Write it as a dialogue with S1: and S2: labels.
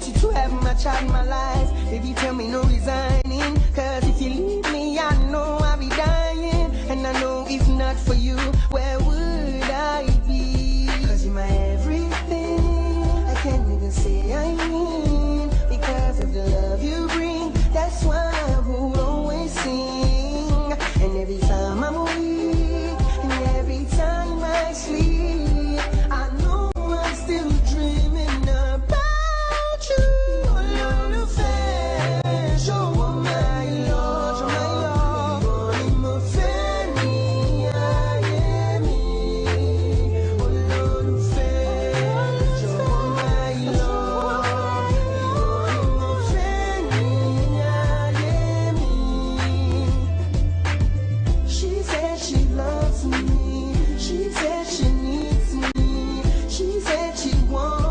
S1: want you to have my child in my life. Baby, tell me no resigning, cause if you leave me, I know I'll be dying. And I know if not for you, where would I be? Cause you're my everything, I can't even say I mean, because of the love you bring. That's why I will always sing. And every time I'm weak, and every time I sleep, I know I'm still dreaming about you. Olólùfẹ́, jọ̀wọ́ máa lọ, ìwọ ni mo fẹ́ ní ayé mi. Olólùfẹ́, jọ̀wọ́ máa lọ, ìwọ ni mo fẹ́ ní ayé mi. She said she loves me. She said she needs me. She said she wants